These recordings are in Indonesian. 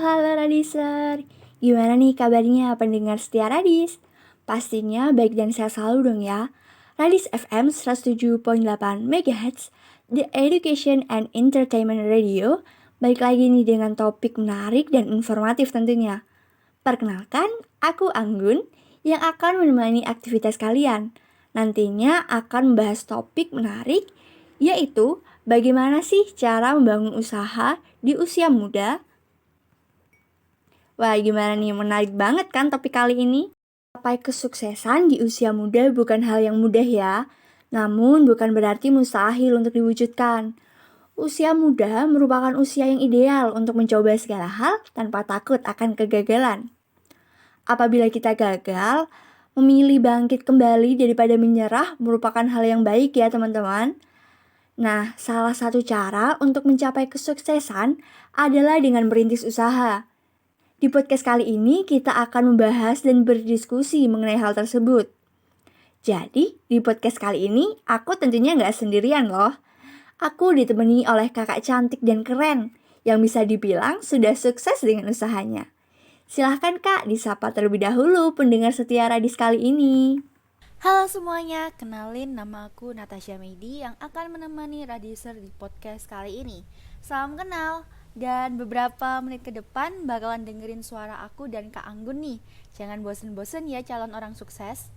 Halo Radiser, gimana nih kabarnya pendengar setia Radis? Pastinya baik dan sehat selalu dong ya. Radis FM 107.8 MHz, The Education and Entertainment Radio, balik lagi nih dengan topik menarik dan informatif tentunya. Perkenalkan, aku Anggun yang akan menemani aktivitas kalian. Nantinya akan membahas topik menarik, yaitu bagaimana sih cara membangun usaha di usia muda. Wah, gimana nih? Menarik banget kan topik kali ini? Capai kesuksesan di usia muda bukan hal yang mudah ya. Namun bukan berarti mustahil untuk diwujudkan. Usia muda merupakan usia yang ideal untuk mencoba segala hal tanpa takut akan kegagalan. Apabila kita gagal, memilih bangkit kembali daripada menyerah merupakan hal yang baik ya teman-teman. Nah, salah satu cara untuk mencapai kesuksesan adalah dengan merintis usaha. Di podcast kali ini kita akan membahas dan berdiskusi mengenai hal tersebut. Jadi, di podcast kali ini aku tentunya nggak sendirian loh. Aku ditemani oleh kakak cantik dan keren yang bisa dibilang sudah sukses dengan usahanya. Silahkan kak disapa terlebih dahulu pendengar setia Radis kali ini. Halo semuanya, kenalin nama aku Natasha Meidi yang akan menemani Radiser di podcast kali ini. Salam kenal, dan beberapa menit ke depan bakalan dengerin suara aku dan Kak Anggun nih. Jangan bosen-bosen ya calon orang sukses.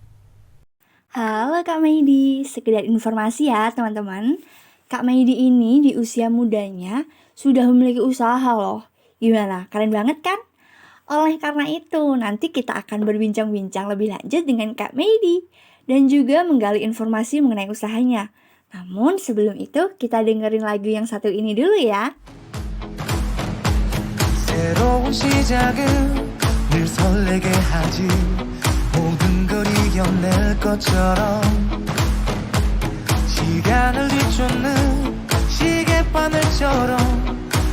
Halo Kak Meidi, sekedar informasi ya teman-teman. Kak Meidi ini di usia mudanya sudah memiliki usaha loh. Gimana, keren banget kan? Oleh karena itu, nanti kita akan berbincang-bincang lebih lanjut dengan Kak Meidi dan juga menggali informasi mengenai usahanya. Namun sebelum itu, kita dengerin lagu yang satu ini dulu ya. 새로운 시작은 늘 설레게 하지 모든 걸 이겨낼 것처럼 시간을 뒤쫓는 시계바늘처럼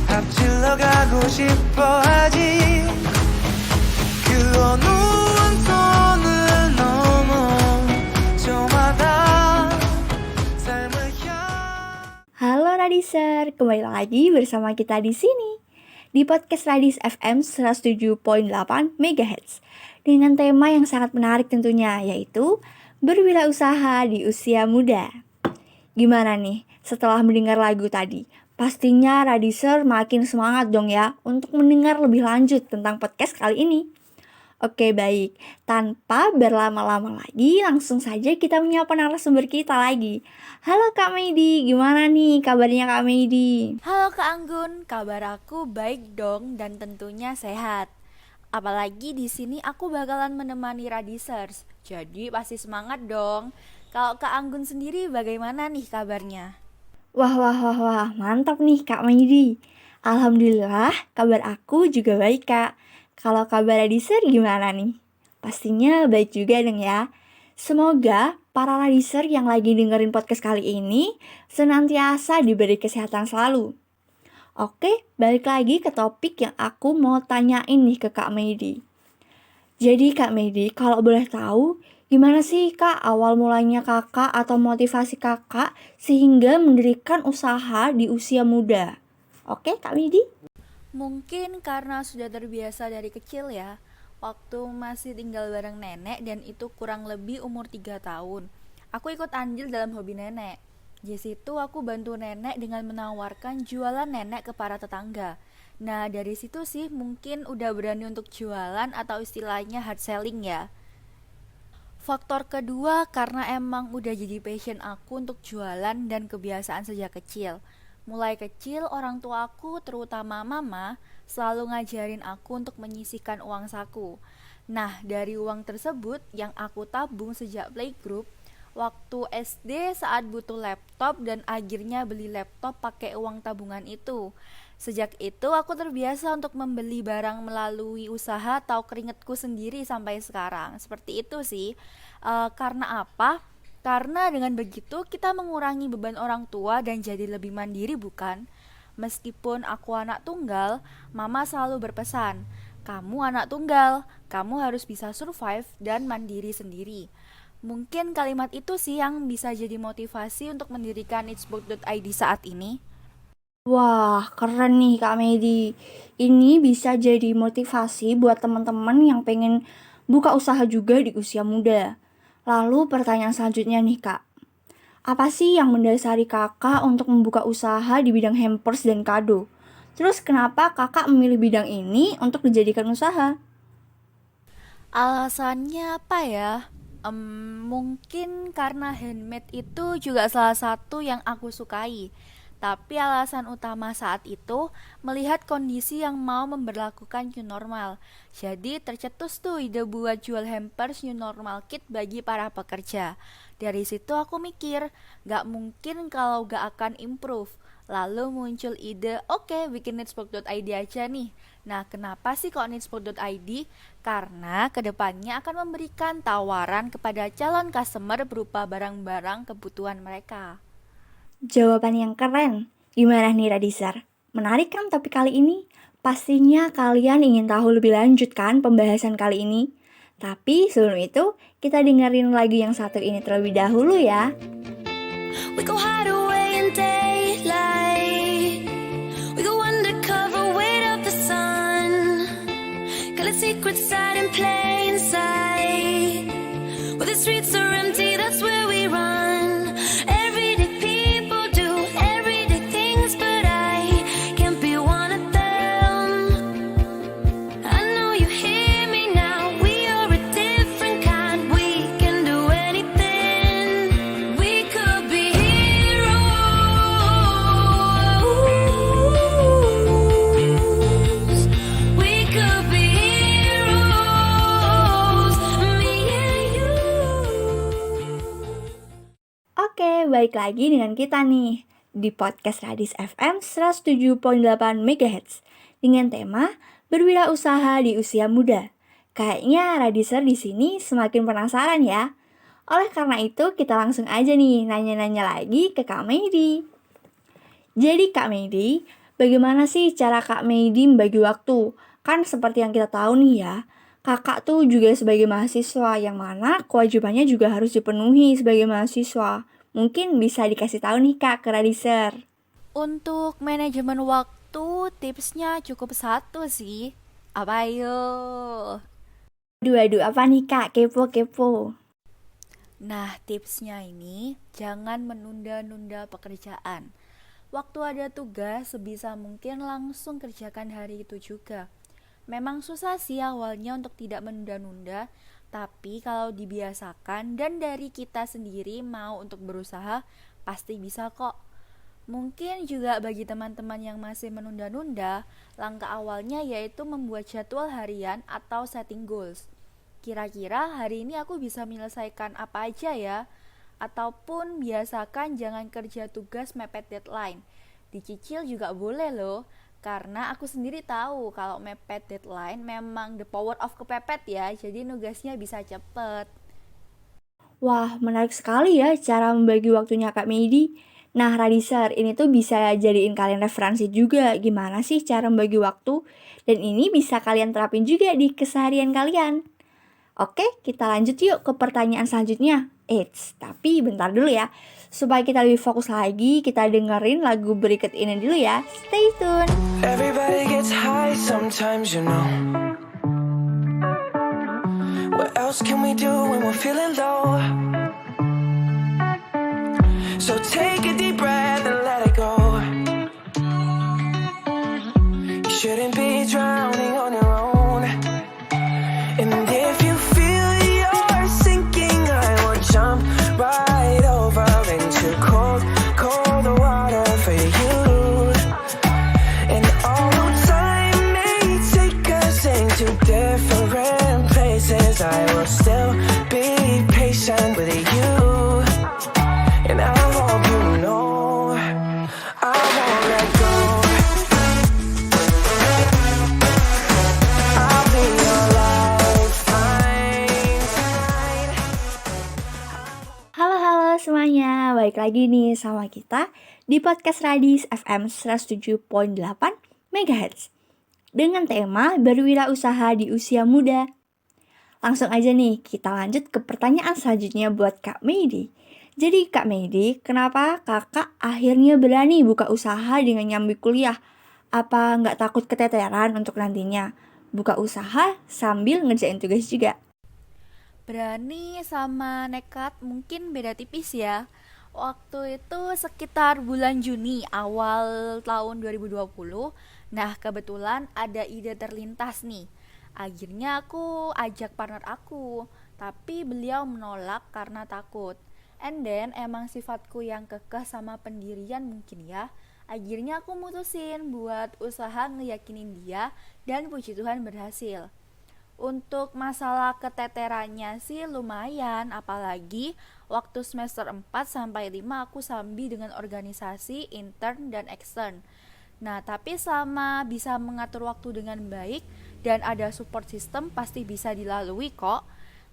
앞질러 가고 싶어 하지 그 어느 손을 넘어 저마다 삶을 Halo Radiser, kembali lagi bersama kita di sini di podcast Radis FM 107.8 MHz dengan tema yang sangat menarik tentunya, yaitu berwirausaha di usia muda. Gimana nih setelah mendengar lagu tadi? Pastinya Radiser makin semangat dong ya untuk mendengar lebih lanjut tentang podcast kali ini. Oke baik, tanpa berlama-lama lagi langsung saja kita menyapa narasumber kita lagi. Halo Kak Meidi, gimana nih kabarnya Kak Meidi? Halo Kak Anggun, kabar aku baik dong dan tentunya sehat. Apalagi di sini aku bakalan menemani Radisers, jadi pasti semangat dong. Kalau Kak Anggun sendiri bagaimana nih kabarnya? Wah, mantap nih Kak Meidi. Alhamdulillah, kabar aku juga baik Kak. Kalau kabar Radiser gimana nih? Pastinya baik juga dong ya. Semoga para Radiser yang lagi dengerin podcast kali ini senantiasa diberi kesehatan selalu. Oke, balik lagi ke topik yang aku mau tanyain nih ke Kak Meidi. Jadi Kak Meidi, kalau boleh tahu, gimana sih Kak awal mulanya Kakak atau motivasi Kakak sehingga mendirikan usaha di usia muda? Oke Kak Meidi? Mungkin karena sudah terbiasa dari kecil ya. Waktu masih tinggal bareng nenek dan itu kurang lebih umur 3 tahun. Aku ikut andil dalam hobi nenek. Di situ aku bantu nenek dengan menawarkan jualan nenek ke para tetangga. Nah dari situ sih mungkin udah berani untuk jualan atau istilahnya hard selling ya. Faktor kedua karena emang udah jadi passion aku untuk jualan dan kebiasaan sejak kecil. Mulai kecil orang tua aku terutama mama selalu ngajarin aku untuk menyisihkan uang saku. Nah dari uang tersebut yang aku tabung sejak playgroup, waktu SD saat butuh laptop dan akhirnya beli laptop pakai uang tabungan itu. Sejak itu aku terbiasa untuk membeli barang melalui usaha atau keringetku sendiri sampai sekarang. Seperti itu sih. Karena apa? Karena dengan begitu kita mengurangi beban orang tua dan jadi lebih mandiri bukan? Meskipun aku anak tunggal, mama selalu berpesan, kamu anak tunggal, kamu harus bisa survive dan mandiri sendiri. Mungkin kalimat itu sih yang bisa jadi motivasi untuk mendirikan itsbook.id saat ini. Wah, keren nih Kak Medi. Ini bisa jadi motivasi buat teman-teman yang pengen buka usaha juga di usia muda. Lalu pertanyaan selanjutnya nih Kak. Apa sih yang mendasari kakak untuk membuka usaha di bidang hampers dan kado? Terus kenapa kakak memilih bidang ini untuk dijadikan usaha? Alasannya apa ya? Mungkin karena handmade itu juga salah satu yang aku sukai. Tapi alasan utama saat itu melihat kondisi yang mau memberlakukan new normal. Jadi tercetus tuh ide buat jual hampers new normal kit bagi para pekerja. Dari situ aku mikir, gak mungkin kalau gak akan improve. Lalu muncul ide, oke, bikin nitspoke.id aja nih. Nah, kenapa sih kok nitspoke.id? Karena kedepannya akan memberikan tawaran kepada calon customer berupa barang-barang kebutuhan mereka. Jawaban yang keren. Gimana nih Radisar? Menarik kan topik kali ini? Pastinya kalian ingin tahu lebih lanjut kan pembahasan kali ini? Tapi sebelum itu, kita dengerin lagu yang satu ini terlebih dahulu ya. We go hide away in daylight. We go undercover, wait up the sun. Got a secret side in plain sight. Where the streets are empty, that's where we run. Everyday people do everyday things, but I can't be one of them. I know you hear me now. We are a different kind. We can do anything. We could be heroes. We could be heroes. Me and you. Oke, balik lagi dengan kita nih di podcast Radis FM 107.8 MHz dengan tema berwirausaha di usia muda. Kayaknya Radiser di sini semakin penasaran ya. Oleh karena itu, kita langsung aja nih nanya-nanya lagi ke Kak Medi. Jadi Kak Medi, bagaimana sih cara Kak Medi membagi waktu? Kan seperti yang kita tahu nih ya, kakak tuh juga sebagai mahasiswa yang mana kewajibannya juga harus dipenuhi sebagai mahasiswa. Mungkin bisa dikasih tahu nih Kak ke Radiser. Untuk manajemen waktu, tipsnya cukup satu sih. Apa yuk? Aduh, apa nih Kak? Kepo. Nah, tipsnya ini jangan menunda-nunda pekerjaan. Waktu ada tugas, sebisa mungkin langsung kerjakan hari itu juga. Memang susah sih awalnya untuk tidak menunda-nunda, tapi kalau dibiasakan dan dari kita sendiri mau untuk berusaha, pasti bisa kok. Mungkin juga bagi teman-teman yang masih menunda-nunda, langkah awalnya yaitu membuat jadwal harian atau setting goals. Kira-kira hari ini aku bisa menyelesaikan apa aja ya? Ataupun biasakan jangan kerja tugas mepet deadline. Dicicil juga boleh loh, karena aku sendiri tahu kalau mepet deadline memang the power of kepepet ya, jadi nugasnya bisa cepet. Wah, menarik sekali ya cara membagi waktunya Kak Medi. Nah, Radiser, ini tuh bisa jadiin kalian referensi juga gimana sih cara membagi waktu. Dan ini bisa kalian terapin juga di keseharian kalian. Oke, kita lanjut yuk ke pertanyaan selanjutnya. Eits, tapi bentar dulu ya. Supaya kita lebih fokus lagi, kita dengerin lagu berikut ini dulu ya. Stay tune. Everybody gets high sometimes, you know. What else can we do when we're feeling low? So take a deep breath and let it go. You shouldn't be drowning on your own. And if you feel you're sinking, I will jump right over into cold, cold water for you. And although time may take us into different places, I will still be patient with you. And I hope you know I won't let go. I'll be your lifeline tonight. Halo semuanya, balik lagi nih sama kita di podcast Radis FM 107.8 MHz dengan tema berwirausaha di usia muda. Langsung aja nih, kita lanjut ke pertanyaan selanjutnya buat Kak Medi. Jadi Kak Medi, kenapa kakak akhirnya berani buka usaha dengan nyambi kuliah? Apa nggak takut keteteran untuk nantinya? Buka usaha sambil ngerjain tugas juga. Berani sama nekat mungkin beda tipis ya. Waktu itu sekitar bulan Juni awal tahun 2020. Nah, kebetulan ada ide terlintas nih. Akhirnya aku ajak partner aku, tapi beliau menolak karena takut. And then emang sifatku yang kekeh sama pendirian mungkin ya. Akhirnya aku mutusin buat usaha ngeyakinin dia dan puji Tuhan berhasil. Untuk masalah keteterannya sih lumayan, apalagi waktu semester 4 sampai 5 aku sambi dengan organisasi intern dan extern. Nah, tapi sama bisa mengatur waktu dengan baik dan ada support system pasti bisa dilalui kok.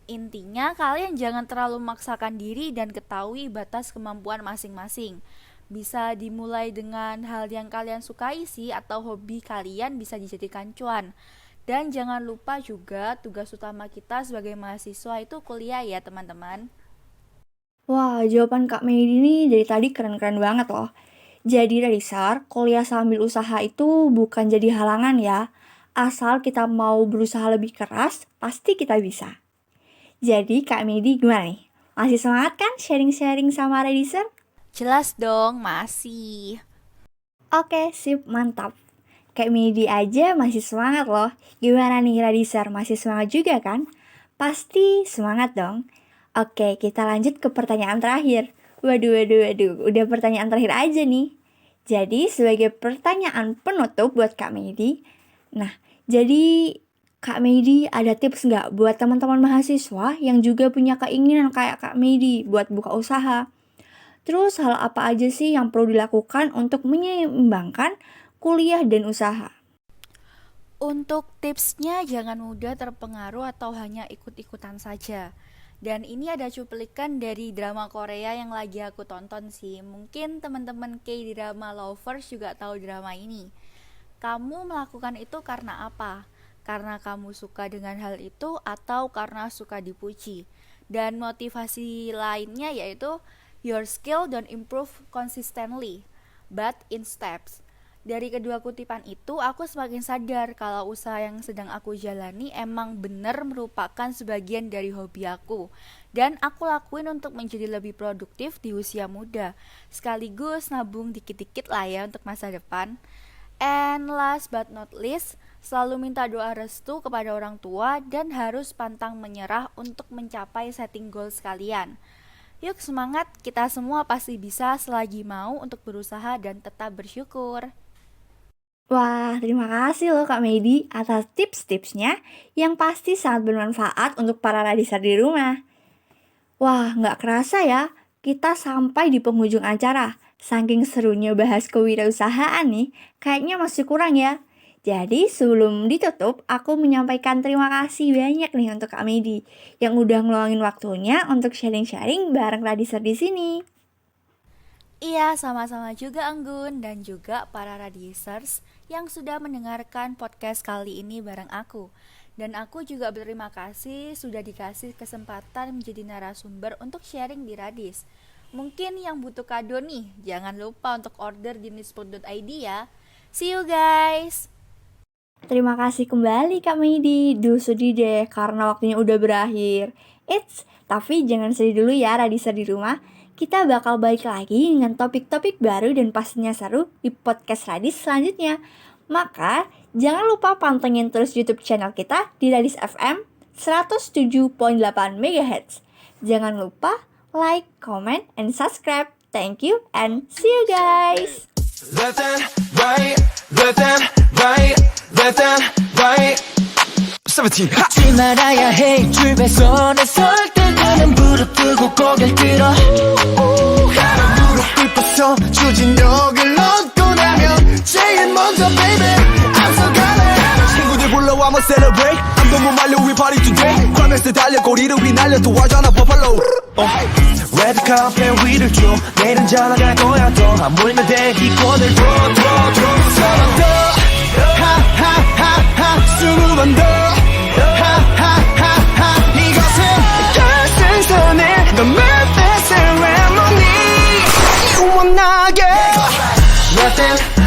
Intinya kalian jangan terlalu memaksakan diri dan ketahui batas kemampuan masing-masing. Bisa dimulai dengan hal yang kalian sukai sih, atau hobi kalian bisa dijadikan cuan. Dan jangan lupa juga tugas utama kita sebagai mahasiswa itu kuliah ya teman-teman. Wah, jawaban Kak Medi ini dari tadi keren-keren banget loh. Jadi Radisar, kuliah sambil usaha itu bukan jadi halangan ya. Asal kita mau berusaha lebih keras, pasti kita bisa. Jadi Kak Medi gimana nih? Masih semangat kan sharing-sharing sama Radisar? Jelas dong, masih. Oke, sip, mantap. Kayak Medi aja masih semangat loh. Gimana nih Radisar, masih semangat juga kan? Pasti semangat dong. Oke, kita lanjut ke pertanyaan terakhir. Waduh, udah pertanyaan terakhir aja nih. Jadi sebagai pertanyaan penutup buat Kak Medi. Nah, jadi Kak Medi ada tips nggak buat teman-teman mahasiswa yang juga punya keinginan kayak Kak Medi buat buka usaha? Terus hal apa aja sih yang perlu dilakukan untuk menyeimbangkan kuliah dan usaha? Untuk tipsnya jangan mudah terpengaruh atau hanya ikut-ikutan saja. Dan ini ada cuplikan dari drama Korea yang lagi aku tonton sih. Mungkin teman-teman K-drama lovers juga tahu drama ini. Kamu melakukan itu karena apa? Karena kamu suka dengan hal itu atau karena suka dipuji? Dan motivasi lainnya yaitu your skill don't improve consistently, but in steps. Dari kedua kutipan itu, aku semakin sadar kalau usaha yang sedang aku jalani emang benar merupakan sebagian dari hobi aku. Dan aku lakuin untuk menjadi lebih produktif di usia muda. Sekaligus nabung dikit-dikit lah ya untuk masa depan. And last but not least, selalu minta doa restu kepada orang tua dan harus pantang menyerah untuk mencapai setting goals kalian. Yuk semangat, kita semua pasti bisa selagi mau untuk berusaha dan tetap bersyukur. Wah, terima kasih loh Kak Medi atas tips-tipsnya yang pasti sangat bermanfaat untuk para Radisar di rumah. Wah, nggak kerasa ya, kita sampai di penghujung acara. Saking serunya bahas kewirausahaan nih, kayaknya masih kurang ya. Jadi sebelum ditutup, aku menyampaikan terima kasih banyak nih untuk Kak Medi yang udah ngeluangin waktunya untuk sharing-sharing bareng Radisar di sini. Iya, sama-sama juga Anggun dan juga para Radisers yang sudah mendengarkan podcast kali ini bareng aku. Dan aku juga berterima kasih sudah dikasih kesempatan menjadi narasumber untuk sharing di Radis. Mungkin yang butuh kado nih, jangan lupa untuk order di nitsfood.id ya. See you guys! Terima kasih kembali Kak Medi. Duh sedih deh karena waktunya udah berakhir. Tapi jangan sedih dulu ya Radisar di rumah. Kita bakal balik lagi dengan topik-topik baru dan pastinya seru di podcast Radis selanjutnya. Maka jangan lupa pantengin terus YouTube channel kita di Radis FM 107.8 MHz. Jangan lupa like, comment, and subscribe. Thank you and see you guys. Left and right, left and right, left and right. 17. 잊지 말아야 해 줄배선에 설 때는 무릎 뜨고 고개를 들어 무릎 꿇고서 추진력을 얻고 나면 제일 먼저 baby 앞서가네 친구들 불러 I'ma celebrate I'm 너무 말려 we party today 과메스 달려 꼬리를 휘날려 도와줘나 버팔로 레드 카페 위를 줘 내일은 잘 나갈 거야 더 하물며 대기권을 줘 서로 더 하하하하 20번 더 하하하하 이것은 결승선에 너 맘 뺏을 왜 FM